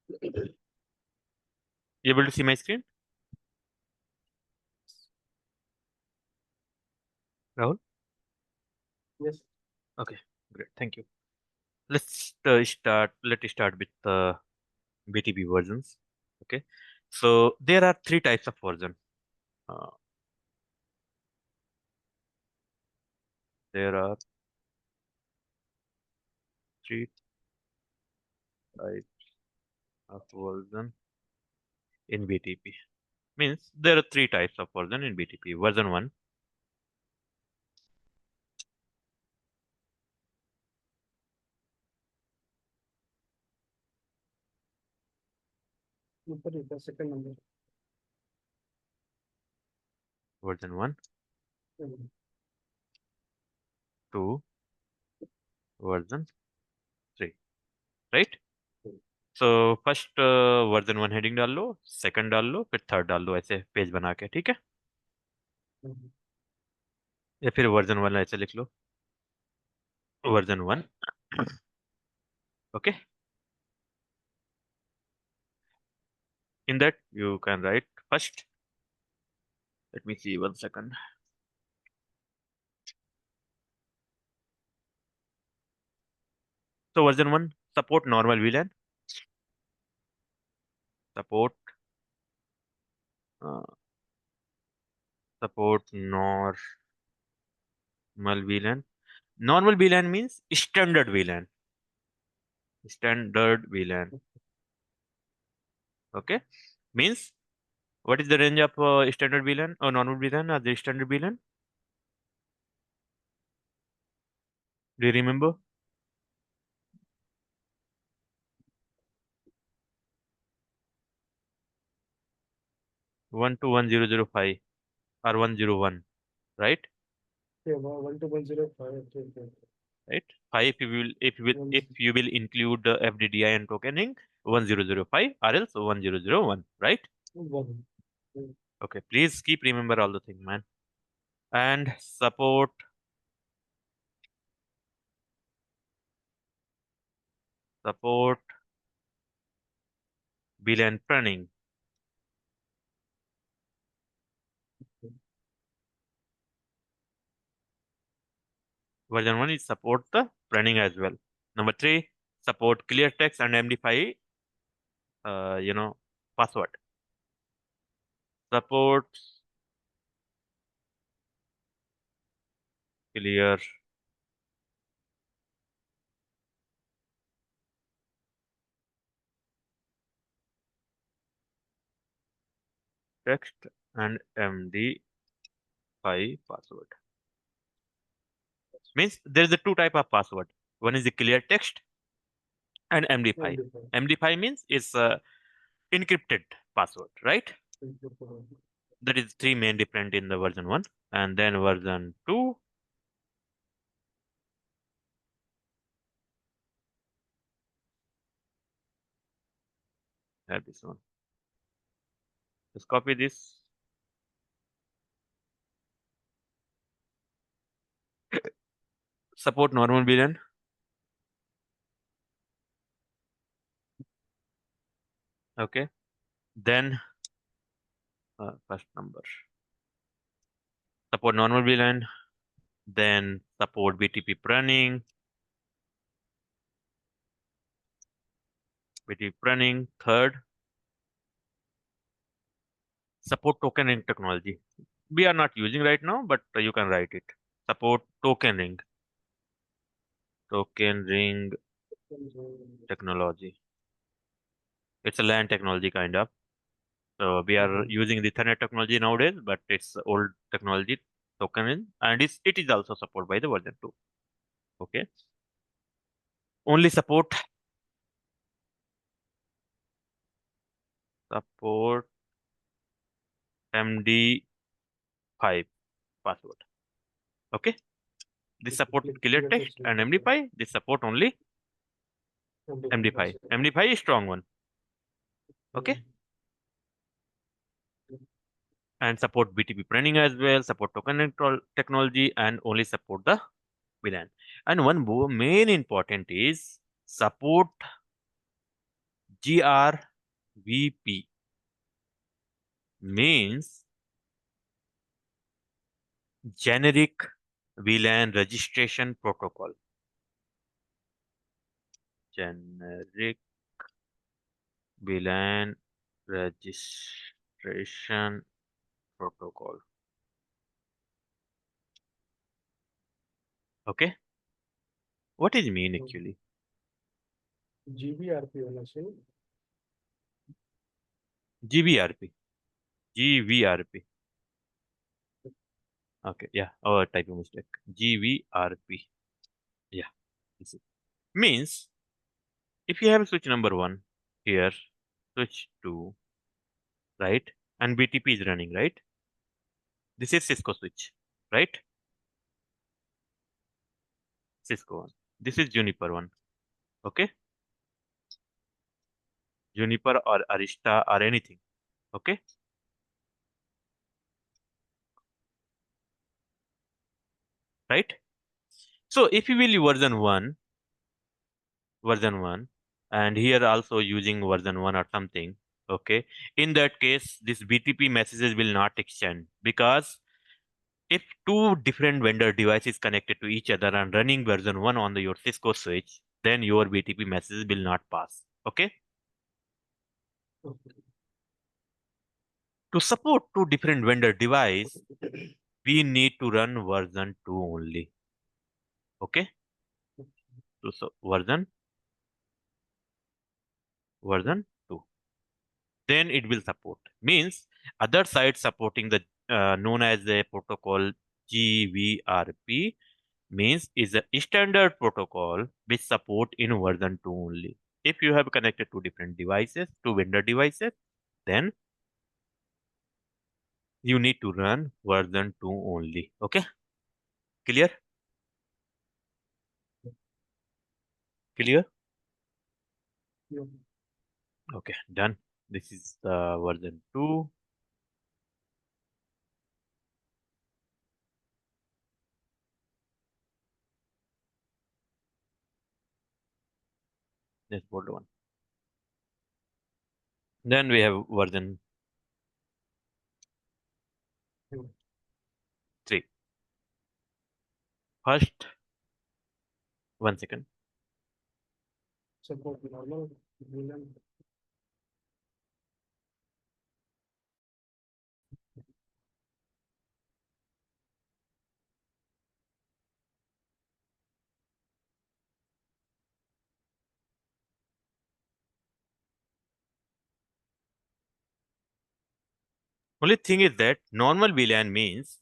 You able to see my screen, Rahul? Yes. Okay, great. Thank you. Let's start. Let's start with BTB versions. Okay, so there are three types of version. Uh, there are three types of version in BTP. Means there are three types of version in BTP. Version 1, ऊपर ऊपर second number. version 1, 2, version 3, right? So first version 1 heading डाल लो, second डाल लो, फिर third डाल लो, ऐसे page बना के, ठीक है? या फिर वर्जन 1 ऐसे लिख लो, version 1. Okay, in that you can write first. Let me see 1 second. So version 1 support normal VLAN, support uh, normal VLAN. Normal VLAN means standard VLAN. Standard VLAN. Okay, means what is the range of standard VLAN or normal VLAN or the standard VLAN? Do you remember? 1 to 1005 or 101, right? Yeah, 1 to 105. Okay. Right. 5 if you will include the FDDI and tokening, 1005 or else 1001, right? 1. Okay, please keep remember all the thing, man. And support VLAN pruning. Version 1 is support the pruning as well. Number 3, support clear text and MD5 password. Support clear text and MD5 password. Means there is a two type of password. One is the clear text and MD5. MD5 means it's a encrypted password, right? That is three main different in the version 1. And then version 2, have this one. Just copy this. Support normal VLAN. Okay. Then first number. Support normal VLAN. Then support BTP pruning. BTP pruning. Third, support token ring technology. We are not using right now, but you can write it. Support token ring. Token ring technology. It's a LAN technology kind of. So we are using the Ethernet technology nowadays, but it's old technology token in, and it is also supported by the version 2. Okay. Only support MD5 password. Okay. This support clear text and MD5. This support only MD5. MD5 is strong one. Okay. And support BTP pruning as well, support token technology, and only support the VLAN. And one main important is support GRVP means generic VLAN registration protocol. Generic VLAN registration protocol. Okay. What is mean actually? GBRP होना चाहिए. GBRP. GVRP. Okay. Yeah. Oh, typo mistake. GVRP. Yeah. This is. Means if you have switch number one here, switch two, right? And BTP is running, right? This is Cisco switch, right? Cisco one. This is Juniper one. Okay. Juniper or Arista or anything. Okay. Right. So if you will use version one, and here also using version one or something. Okay. In that case, this BTP messages will not extend because if two different vendor devices connected to each other and running version 1 on your Cisco switch, then your BTP messages will not pass. Okay. Okay. To support two different vendor device, we need to run version 2 only. Okay. So version 2. Then it will support. Means other side supporting the known as a protocol GVRP means is a standard protocol which support in version 2 only. If you have connected to different devices, to vendor devices, then you need to run version 2 only. Okay, clear? Clear? Yeah. Okay, done. This is version 2. This bold one. Then we have version Yeah. 3. First, 1 second. Support normal VLAN. Only thing is that normal VLAN means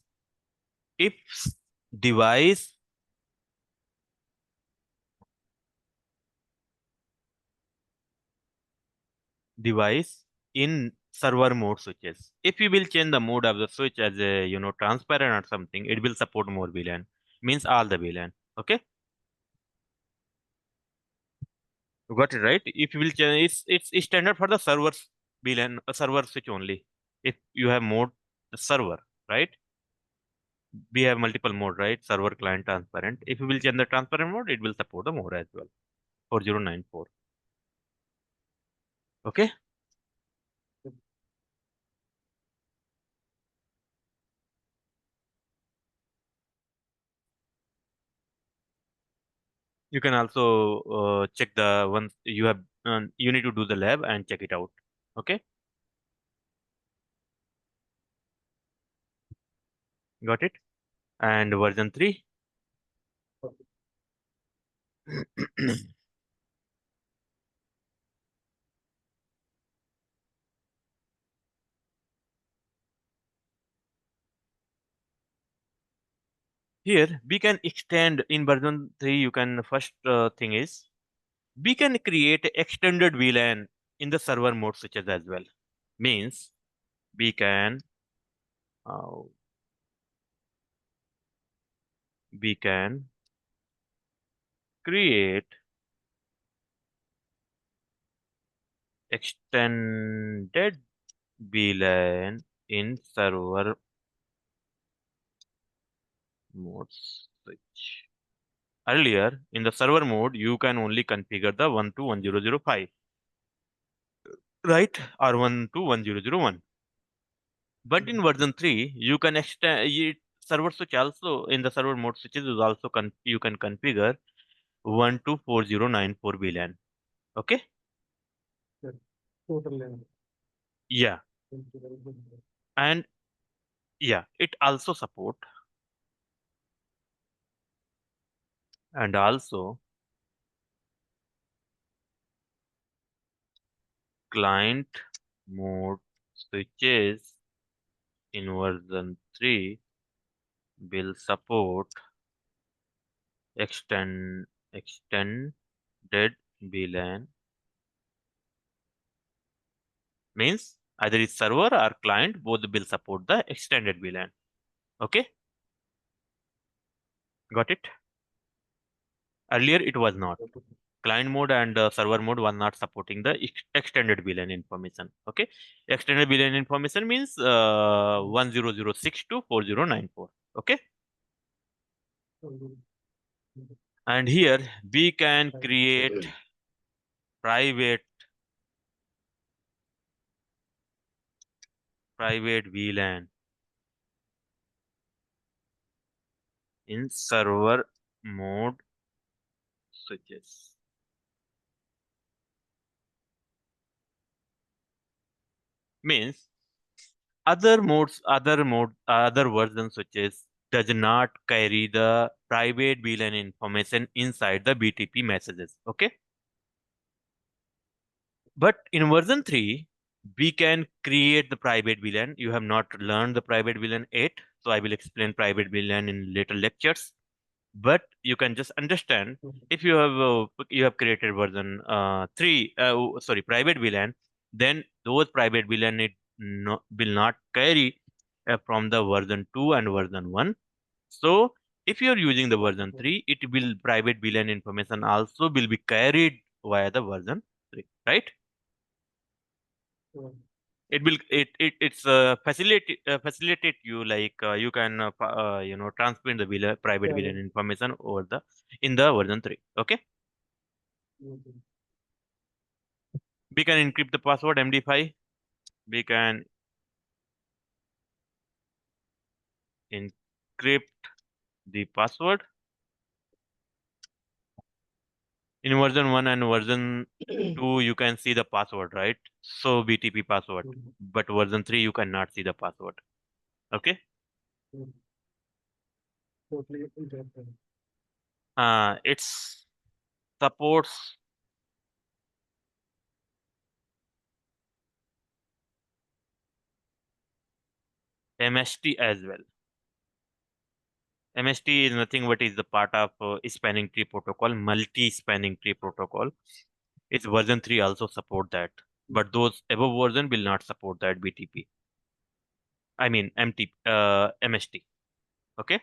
if device device in server mode switches. If you will change the mode of the switch as a transparent or something, it will support more VLAN. Means all the VLAN. Okay, you got it right. If you will change, it's standard for the servers VLAN, a server switch only. If you have mode server, right? We have multiple mode, right? Server, client, transparent. If you will change the transparent mode, it will support the mode as well. 4094. Okay. You can also check the ones you have. You need to do the lab and check it out. Okay, got it. And version 3. Here we can extend in version 3. You can first thing is we can create extended VLAN in the server mode switches as well. Means we can uh, we can create extended VLAN in server mode switch. Earlier, in the server mode, you can only configure the 1 to 1005. right? R1 to 1001. But in version 3, you can extend it, server switch also in the server mode switches is also you can configure 1 to 4094 VLAN. Okay? Yeah. Total length. Yeah. Thank you very good. And yeah, it also support and also client mode switches in version 3 will support extended VLAN. Means either it's server or client, both will support the extended VLAN. Okay, got it? Earlier it was not. Client mode and server mode was not supporting the extended VLAN information. Okay, extended VLAN information means 1006 to 4094. Okay, and here we can create private VLAN in server mode switches. Means other version switches does not carry the private VLAN information inside the BTP messages. Okay, but in version 3 we can create the private VLAN. You have not learned the private VLAN yet, so I will explain private VLAN in later lectures. But you can just understand, if you have created version 3 sorry, private VLAN, then those private VLAN will not carry from the version 2 and version 1. So if you are using the version 3, it will private VLAN information also will be carried via the version 3, right? It will it's facilitate you, like you can transmit the private Yeah, yeah. VLAN information over the in the version 3. Okay, Okay. we can encrypt the password MD5. We can encrypt the password in version 1 and version 2. You can see the password, right? So BTP password, but version 3 you cannot see the password. Okay, Totally interesting. it's supports MST as well. MST is nothing but is the part of spanning tree protocol, multi-spanning tree protocol. Its version 3 also support that, but those above version will not support that BTP. I mean MST. Okay,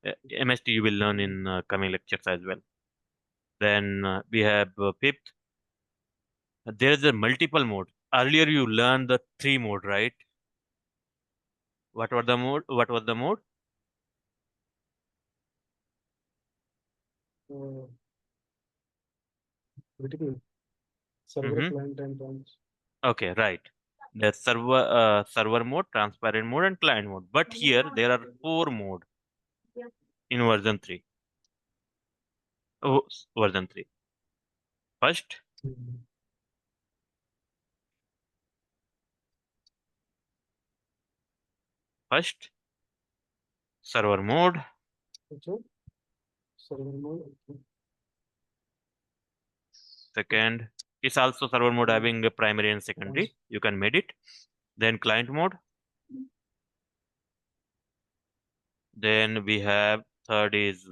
MST you will learn in coming lectures as well. Then we have fifth. There is a multiple mode. Earlier you learned the three mode, right? What were the mode? What was the mode? Uh, Vertical server Mm-hmm. client and trans. Okay, right. The server mode, transparent mode, and client mode. But here there are four mode in version 3. Oh, version 3. First, first server mode. So server mode. Okay. Second, it's also server mode Mm. having a primary and secondary. You can made it. Then client mode. Then we have third is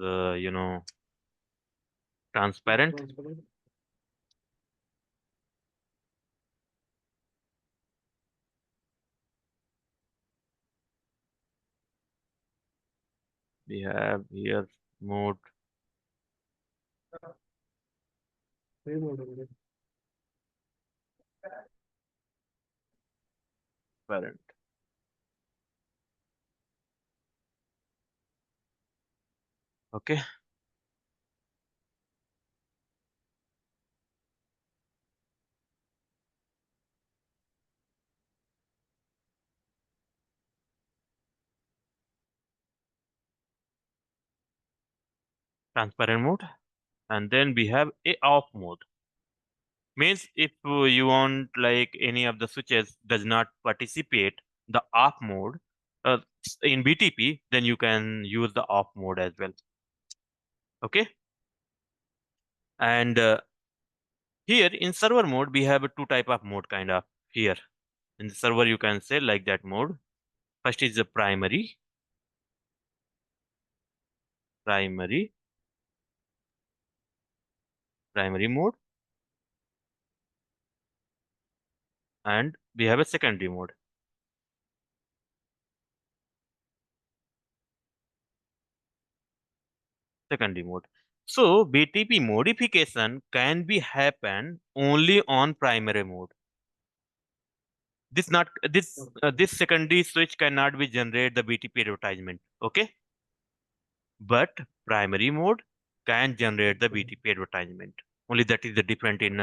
transparent. Transparent. We have here mode Same mode only. parent. Okay. transparent mode, and then we have a off mode. Means if you want like any of the switches does not participate the off mode uh, in BTP, then you can use the off mode as well. Okay, and here in server mode we have a two type of mode kind of here. In the server you can say like that mode. First is the primary primary mode, and we have a secondary mode. So BTP modification can be happen only on primary mode. This not this secondary switch cannot be generate the BTP advertisement. Okay, but primary mode can generate the Okay. BTP advertisement. Only that is the different in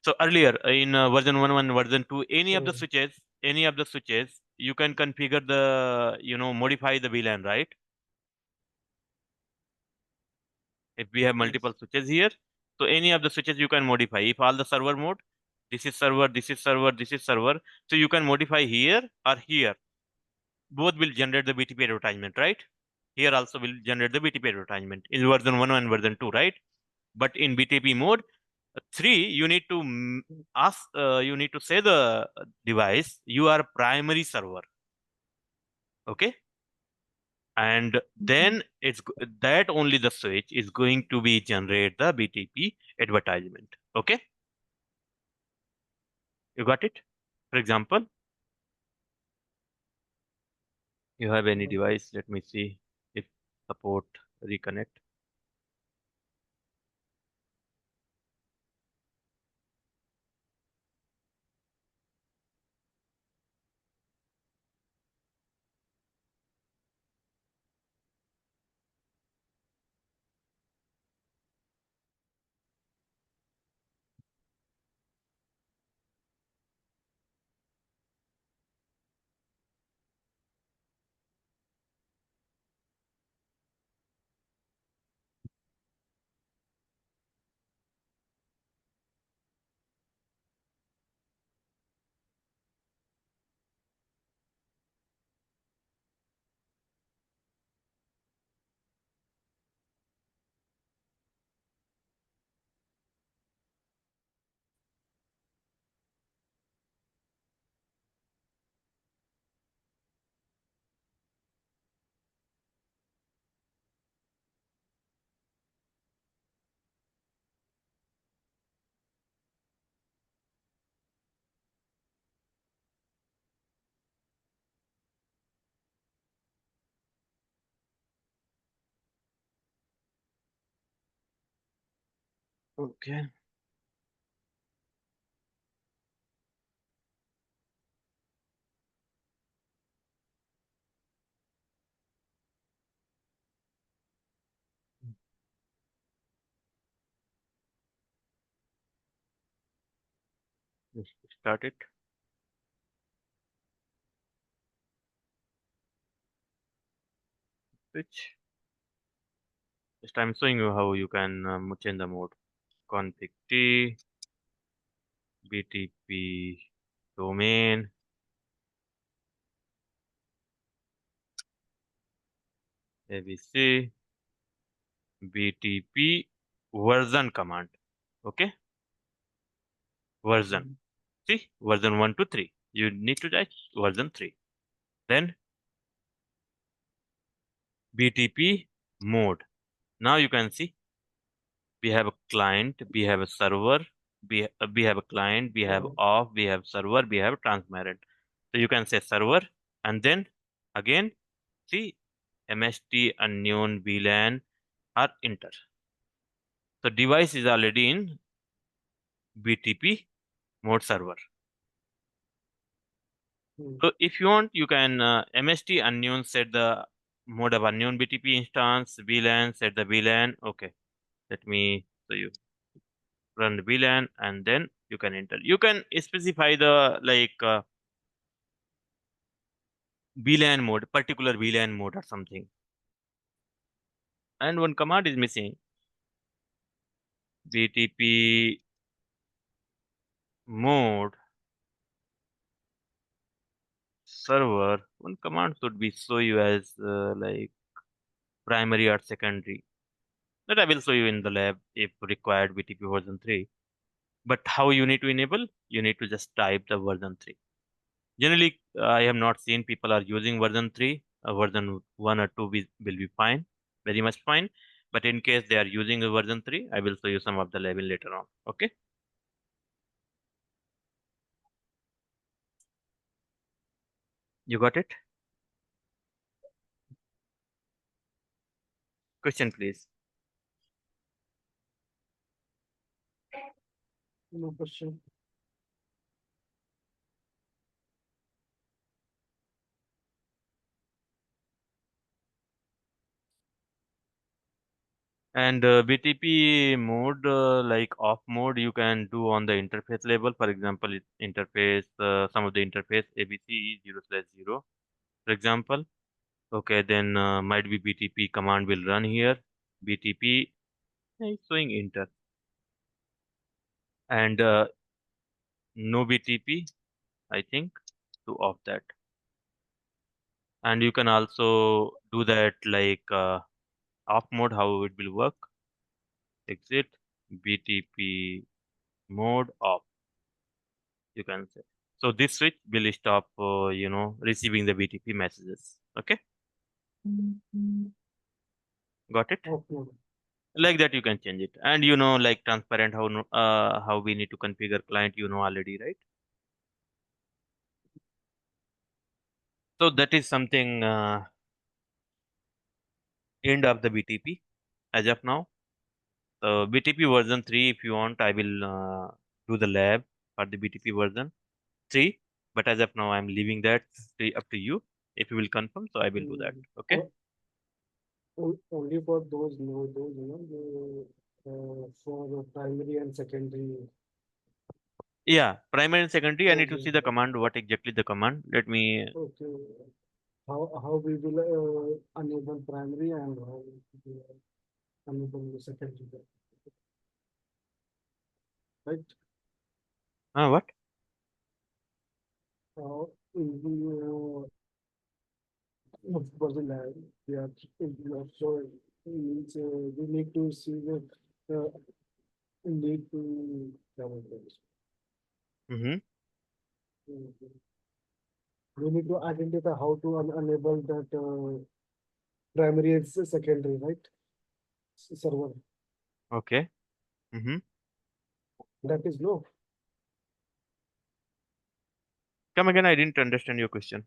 So earlier in version 1.1, version 2, So, any of the switches, you can configure the modify the VLAN, right? If we have multiple yes. switches here, so any of the switches you can modify. If all the server mode, this is server, this is server, this is server, so you can modify here or here. Both will generate the BTP advertisement, right? Here also will generate the BTP advertisement in version 1 and version 2, right? But in BTP mode 3, you need to you need to say the device you are primary server, okay? And then that only the switch is going to be generate the BTP advertisement, okay? You got it? For example, you have any device, let me see if support reconnect. Okay, let's start it. Switch. Just I'm showing you how you can change the mode. Config T, BTP domain, ABC, BTP version command. Okay, version. See, version 1 to 3. You need to type version 3. Then BTP mode. Now you can see we have a client, we have a server, we have a client, we have off, we have server, we have transparent. So you can say server and then again see MST unknown VLAN or enter. So device is already in BTP mode server. So if you want, you can MST unknown set the mode of unknown BTP instance, VLAN set the VLAN. Okay, let me show you. Run the VLAN and then you can enter. You can specify the like VLAN mode, particular VLAN mode or something. and one command is missing. BTP mode server. One command should be show you as like primary or secondary. That I will show you in the lab if required BTP version 3. But how you need to enable? You need to just type the version 3. Generally, I have not seen people are using version 3. Version 1 or 2 will be fine, very much fine. But in case they are using a version 3, I will show you some of the level later on. Okay, you got it? Question, please. No question. And BTP mode, like off mode, you can do on the interface level. For example, interface, some of the interface ABC 0/0, for example. Okay, then might be BTP command will run here. BTP is showing enter and no BTP, I think, to off that. And you can also do that like off mode, how it will work. Exit BTP mode off, you can say. So this switch will stop, receiving the BTP messages. Okay, got it? Off mode. Like that you can change it. And like transparent, how we need to configure client, already, right? So that is something end of the BTP as of now. So BTP version 3, if you want, I will do the lab for the BTP version 3. But as of now, I'm leaving that up to you. If you will confirm, so I will do that. Mm. Okay. Only for those, for the primary and secondary. Yeah, primary and secondary. I need Those, to see the command. What exactly the command? Let me. okay. How we will enable primary and how we will enable the secondary, right? What? In the for the lab, we are showing means we need to see the uh, need to Mm-hmm. we need to identify how to enable that primary and secondary, right? Server. Okay. Mm-hmm. That is no. Come again. I didn't understand your question.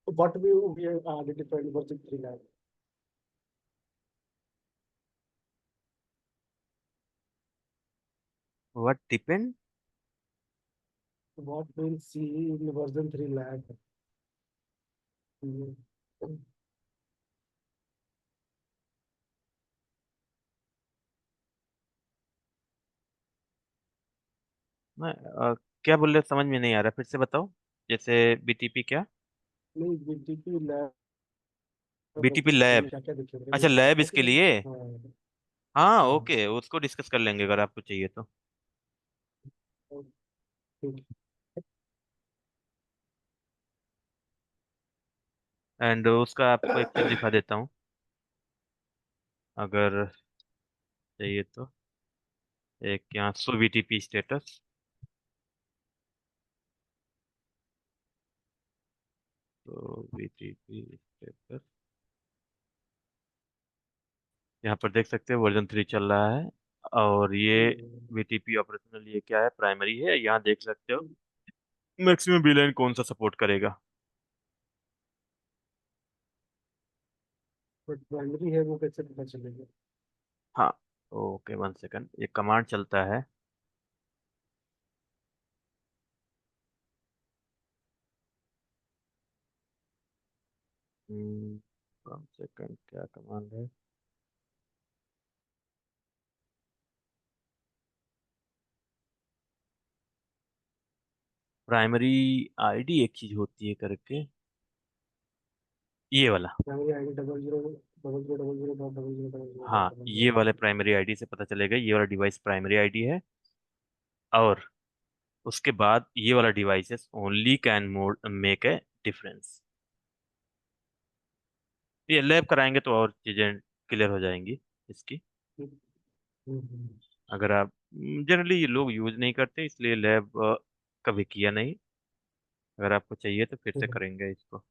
What we have identified version 3 lab. What depend? What we'll see in version 3 lab. Mm. क्या बोल रहे हो? समझ में नहीं आ रहा, फिर से बताओ। जैसे BTP क्या? नहीं BTP lab BTP version 3 lab. में क्या क्या दिखेंगे अच्छा, लैब इसके लिए। हाँ हाँ, हाँ ओके, उसको डिस्कस कर लेंगे अगर आपको चाहिए तो। ठीक एंड उसका आपको एक चीज दिखा देता हूँ, अगर चाहिए तो। एक यहाँ सो BTP स्टेटस। तो BTP स्टेटस यहाँ पर देख सकते हैं, वर्जन 3 चल रहा है। और ये BTP ऑपरेशनल, ये क्या है, प्राइमरी है, यहाँ देख सकते हो मैक्सिमम बिलियन कौन सा सपोर्ट करेगा। बट प्राइमरी है वो कैसे पता चलेगा? हाँ, ओके, 1 सेकंड, ये कमांड चलता है। 1 सेकंड, क्या कमांड है? प्राइमरी आईडी एक चीज होती है करके। ये वाला। प्राइमरी आईडी 000000000000 हाँ, ये वाले प्राइमरी आईडी से पता चलेगा ये वाला डिवाइस प्राइमरी आईडी है। और उसके बाद ये वाला devices only can mode make a difference. ये लैब कराएंगे तो और चीजें क्लियर हो जाएंगी इसकी। अगर आप, जनरली ये लोग यूज नहीं करते इसलिए लैब कभी किया नहीं। अगर आपको चाहिए तो फिर से करेंगे इसको।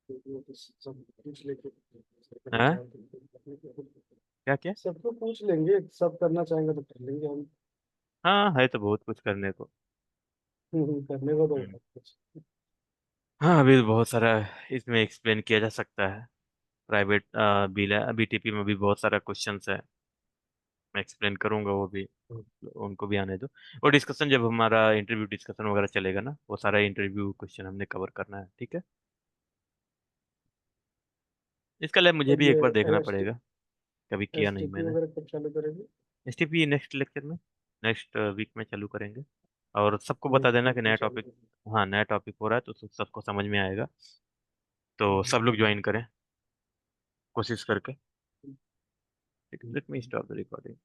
सब पूछ लेके करना हाँ, चाहें तो क्या क्या। सबको पूछ लेंगे, सब करना चाहेंगे तो कर लेंगे हम। हाँ, है तो बहुत कुछ करने को। करने को तो हम्म। बहुत कुछ। हाँ, अभी तो बहुत सारा इसमें एक्सप्लेन किया जा सकता है। प्राइवेट बीटीपी में भी बहुत सारा क्वेश्चंस है। मैं एक्सप्लेन करूंगा वो भी, उनको भी आने दो। और डिस्कशन जब हमारा इंटरव्यू डिस्कशन वगैरह चलेगा ना, वो सारा इंटरव्यू क्वेश्चन हमने कवर करना है, ठीक है। इसका लैब मुझे और भी ये एक बार देखना एस पड़ेगा, कभी किया एस नहीं टी पी मैंने। वगैरह कब चालू करेंगे? एसटीपी नेक्स्ट लेक्चर में, नेक्स्ट वीक में चालू करेंगे। और सबको बता नेक्स्ट देना वीक कि में नया चालू टॉपिक। करेंगे। हाँ, नया टॉपिक हो रहा है तो सबको समझ में आएगा। तो हम्म, सब लोग ज्वाइन करें कोशिश करके। Hmm, let me hmm. Stop the recording.